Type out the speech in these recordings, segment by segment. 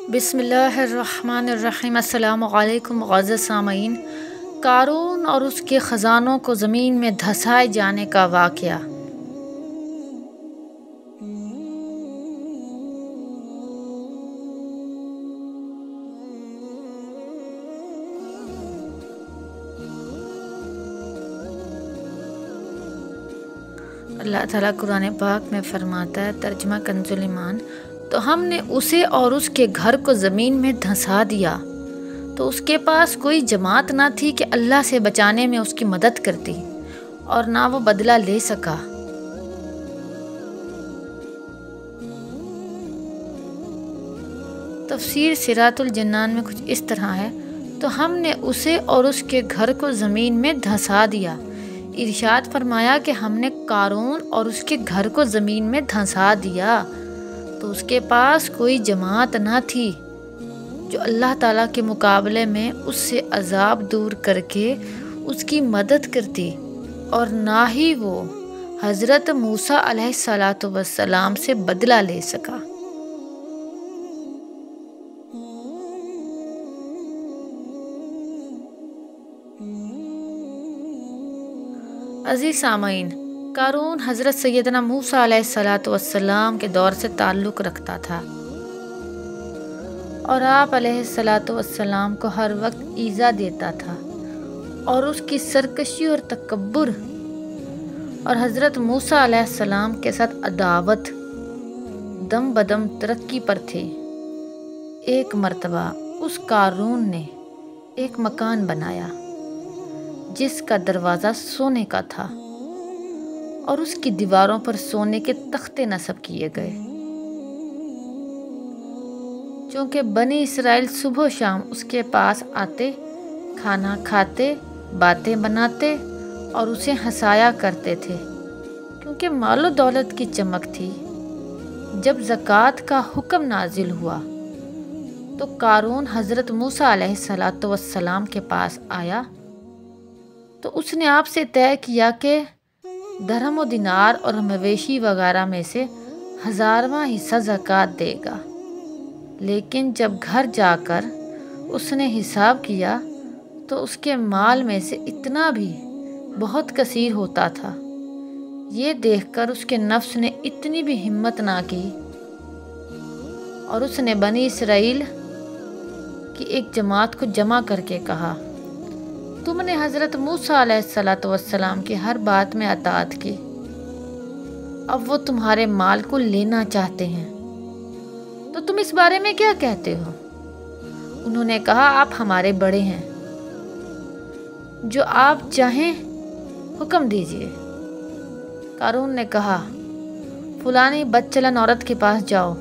بسم اللہ الرحمن الرحیم۔ السلام علیکم معزز سامعین۔ قارون اور اس کے خزانوں کو زمین میں دھسائے جانے کا واقعہ۔ اللہ تعالیٰ قرآن پاک میں فرماتا ہے، ترجمہ کنز ایمان، تو ہم نے اسے اور اس کے گھر کو زمین میں دھسا دیا، تو اس کے پاس کوئی جماعت نہ تھی کہ اللہ سے بچانے میں اس کی مدد کرتی، اور نہ وہ بدلہ لے سکا۔ تفسیر سراۃ الجنان میں کچھ اس طرح ہے، تو ہم نے اسے اور اس کے گھر کو زمین میں دھسا دیا۔ ارشاد فرمایا کہ ہم نے قارون اور اس کے گھر کو زمین میں دھسا دیا، تو اس کے پاس کوئی جماعت نہ تھی جو اللہ تعالیٰ کے مقابلے میں اس سے عذاب دور کر کے اس کی مدد کرتی، اور نہ ہی وہ حضرت موسیٰ علیہ السلام سے بدلہ لے سکا۔ عزیز سامعین، قارون حضرت سیدنا موسیٰ علیہ السلام کے دور سے تعلق رکھتا تھا، اور آپ علیہ السلام کو ہر وقت ایذا دیتا تھا، اور اس کی سرکشی اور تکبر اور حضرت موسیٰ علیہ السلام کے ساتھ عداوت دم بدم ترقی پر تھے۔ ایک مرتبہ اس قارون نے ایک مکان بنایا جس کا دروازہ سونے کا تھا، اور اس کی دیواروں پر سونے کے تختے نصب کیے گئے۔ چونکہ بنی اسرائیل صبح و شام اس کے پاس آتے، کھانا کھاتے، باتیں بناتے اور اسے ہنسایا کرتے تھے، کیونکہ مال و دولت کی چمک تھی۔ جب زکوٰۃ کا حکم نازل ہوا تو قارون حضرت موسیٰ علیہ السلام کے پاس آیا، تو اس نے آپ سے طے کیا کہ درہم و دینار اور مویشی وغیرہ میں سے 1000واں حصہ زکوٰۃ دے گا۔ لیکن جب گھر جا کر اس نے حساب کیا تو اس کے مال میں سے اتنا بھی بہت کثیر ہوتا تھا۔ یہ دیکھ کر اس کے نفس نے اتنی بھی ہمت نہ کی، اور اس نے بنی اسرائیل کی ایک جماعت کو جمع کر کے کہا، تم نے حضرت موسیٰ علیہ السلام کی ہر بات میں اطاعت کی، اب وہ تمہارے مال کو لینا چاہتے ہیں، تو تم اس بارے میں کیا کہتے ہو؟ انہوں نے کہا، آپ ہمارے بڑے ہیں، جو آپ چاہیں حکم دیجئے۔ قارون نے کہا، فلانی بد چلن عورت کے پاس جاؤ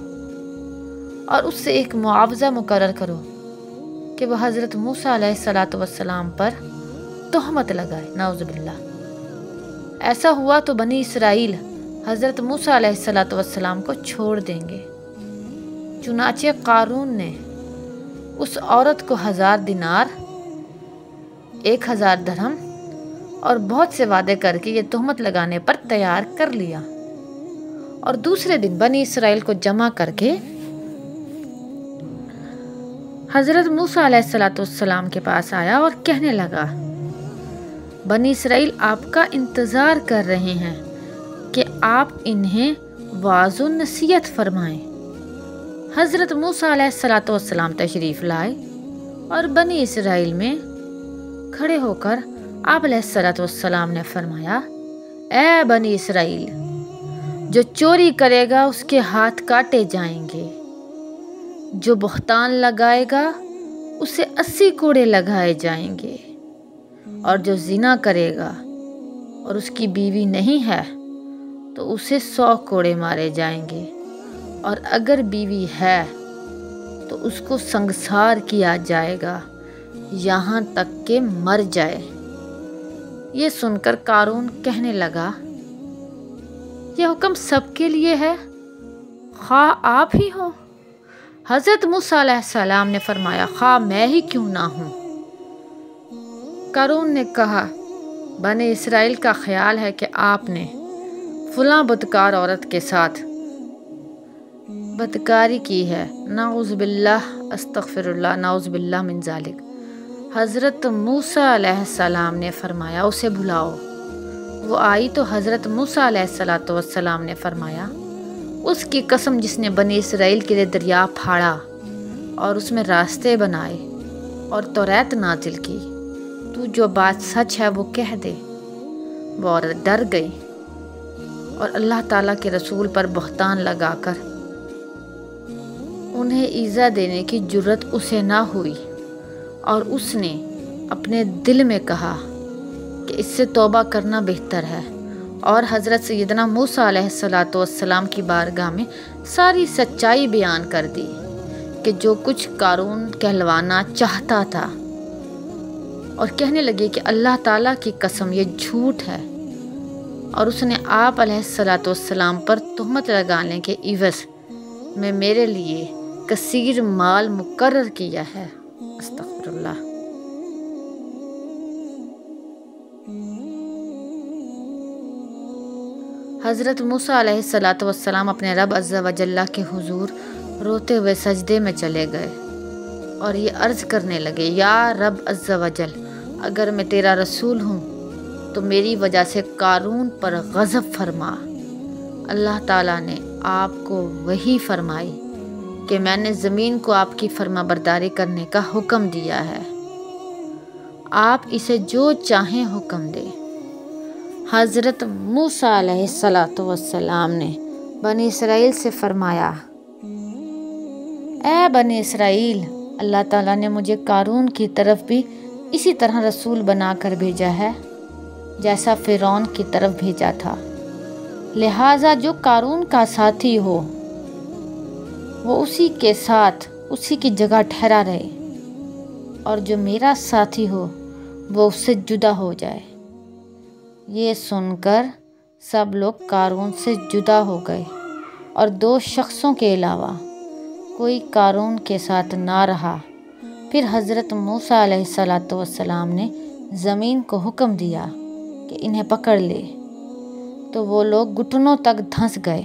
اور اس سے ایک معاوضہ مقرر کرو کہ وہ حضرت موسیٰ علیہ السلام پر تہمت لگائے، نعوذ باللہ۔ ایسا ہوا تو بنی اسرائیل حضرت موسیٰ علیہ السلام کو چھوڑ دیں گے۔ چنانچہ قارون نے اس عورت کو 1000 دینار، 1000 درہم اور بہت سے وعدے کر کے یہ تہمت لگانے پر تیار کر لیا، اور دوسرے دن بنی اسرائیل کو جمع کر کے حضرت موسیٰ علیہ السلام کے پاس آیا اور کہنے لگا، بنی اسرائیل آپ کا انتظار کر رہے ہیں کہ آپ انہیں واعظ و نصیحت فرمائیں۔ حضرت موسیٰ علیہ السلام تشریف لائے، اور بنی اسرائیل میں کھڑے ہو کر آپ علیہ السلام نے فرمایا، اے بنی اسرائیل، جو چوری کرے گا اس کے ہاتھ کاٹے جائیں گے، جو بہتان لگائے گا اسے 80 کوڑے لگائے جائیں گے، اور جو زنا کرے گا اور اس کی بیوی نہیں ہے تو اسے 100 کوڑے مارے جائیں گے، اور اگر بیوی ہے تو اس کو سنگسار کیا جائے گا یہاں تک کہ مر جائے۔ یہ سن کر قارون کہنے لگا، یہ حکم سب کے لیے ہے، خواہ آپ ہی ہوں۔ حضرت موسیٰ علیہ السلام نے فرمایا، خواہ میں ہی کیوں نہ ہوں۔ قارون نے کہا، بنی اسرائیل کا خیال ہے کہ آپ نے فلاں بدکار عورت کے ساتھ بدکاری کی ہے۔ نعوذ باللہ، استغفر اللہ، نعوذ باللہ من ذالک۔ حضرت موسیٰ علیہ السلام نے فرمایا اسے بلاؤ۔ وہ آئی تو حضرت موسیٰ علیہ السلام نے فرمایا اس کی قسم جس نے بنی اسرائیل کے لیے دریا پھاڑا اور اس میں راستے بنائے اور توریت نازل کی، تو جو بات سچ ہے وہ کہہ دے۔ وہ عورت ڈر گئی اور اللہ تعالیٰ کے رسول پر بہتان لگا کر انہیں ایذا دینے کی جرت اسے نہ ہوئی، اور اس نے اپنے دل میں کہا کہ اس سے توبہ کرنا بہتر ہے، اور حضرت سیدنا موسیٰ علیہ السلام کی بارگاہ میں ساری سچائی بیان کر دی کہ جو کچھ قارون کہلوانا چاہتا تھا، اور کہنے لگی کہ اللہ تعالیٰ کی قسم یہ جھوٹ ہے، اور اس نے آپ علیہ السلام پر تہمت لگانے کے عوض میں میرے لیے کثیر مال مقرر کیا ہے۔ استغفر اللہ۔ حضرت موسیٰ علیہ السلام اپنے رب عز و جل کے حضور روتے ہوئے سجدے میں چلے گئے اور یہ عرض کرنے لگے، یا رب عز و جل، اگر میں تیرا رسول ہوں تو میری وجہ سے قارون پر غضب فرما۔ اللہ تعالیٰ نے آپ کو وحی فرمائی کہ میں نے زمین کو آپ کی فرما برداری کرنے کا حکم دیا ہے، آپ اسے جو چاہیں حکم دیں۔ حضرت موسیٰ علیہ السلام نے بنی اسرائیل سے فرمایا، اے بنی اسرائیل، اللہ تعالیٰ نے مجھے قارون کی طرف بھی اسی طرح رسول بنا کر بھیجا ہے جیسا فرعون کی طرف بھیجا تھا، لہٰذا جو قارون کا ساتھی ہو وہ اسی کے ساتھ اسی کی جگہ ٹھہرا رہے، اور جو میرا ساتھی ہو وہ اس سے جدا ہو جائے۔ یہ سن کر سب لوگ قارون سے جدا ہو گئے، اور 2 شخصوں کے علاوہ کوئی قارون کے ساتھ نہ رہا۔ پھر حضرت موسیٰ علیہ السلام نے زمین کو حکم دیا کہ انہیں پکڑ لے، تو وہ لوگ گھٹنوں تک دھنس گئے۔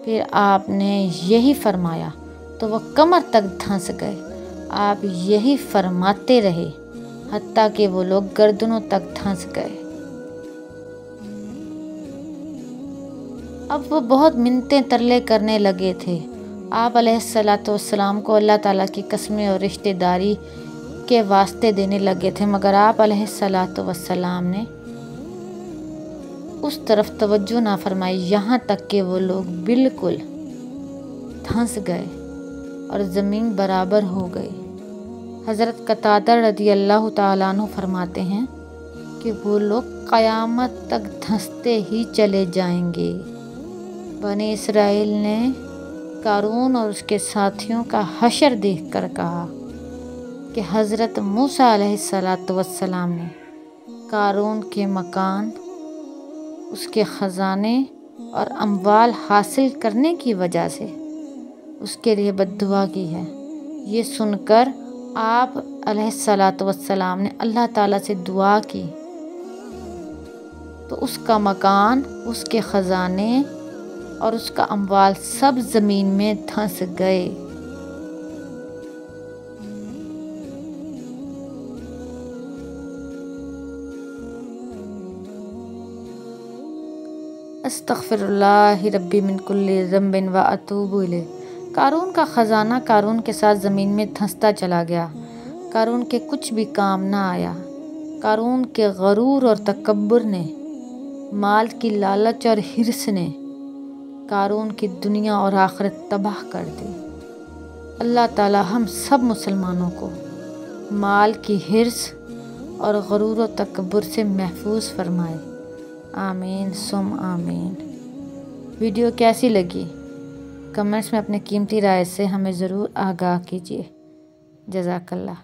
پھر آپ نے یہی فرمایا تو وہ کمر تک دھنس گئے۔ آپ یہی فرماتے رہے حتیٰ کہ وہ لوگ گردنوں تک دھنس گئے۔ اب وہ بہت منتیں ترلے کرنے لگے تھے۔ آپ علیہ السلام کو اللہ تعالیٰ کی قسمیں اور رشتہ داری کے واسطے دینے لگے تھے، مگر آپ علیہ السلام نے اس طرف توجہ نہ فرمائی، یہاں تک کہ وہ لوگ بالکل دھنس گئے اور زمین برابر ہو گئی۔ حضرت قتادہ رضی اللہ تعالیٰ عنہ فرماتے ہیں کہ وہ لوگ قیامت تک دھنستے ہی چلے جائیں گے۔ بنی اسرائیل نے قارون اور اس کے ساتھیوں کا حشر دیکھ کر کہا کہ حضرت موسیٰ علیہ السلام نے قارون کے مکان، اس کے خزانے اور اموال حاصل کرنے کی وجہ سے اس کے لیے بد دعا کی ہے۔ یہ سن کر آپ علیہ السلام نے اللہ تعالیٰ سے دعا کی تو اس کا مکان، اس کے خزانے اور اس کا اموال سب زمین میں دھنس گئے۔ استغفر اللہ ربی من کل ذنب و اتوب الیہ۔ قارون کا خزانہ قارون کے ساتھ زمین میں دھنستا چلا گیا۔ قارون کے کچھ بھی کام نہ آیا۔ قارون کے غرور اور تکبر نے، مال کی لالچ اور حرص نے قارون کی دنیا اور آخرت تباہ کر دی۔ اللہ تعالی ہم سب مسلمانوں کو مال کی حرص اور غرور و تکبر سے محفوظ فرمائے۔ آمین ثم آمین۔ ویڈیو کیسی لگی؟ کمنٹس میں اپنے قیمتی رائے سے ہمیں ضرور آگاہ کیجیے۔ جزاک اللہ۔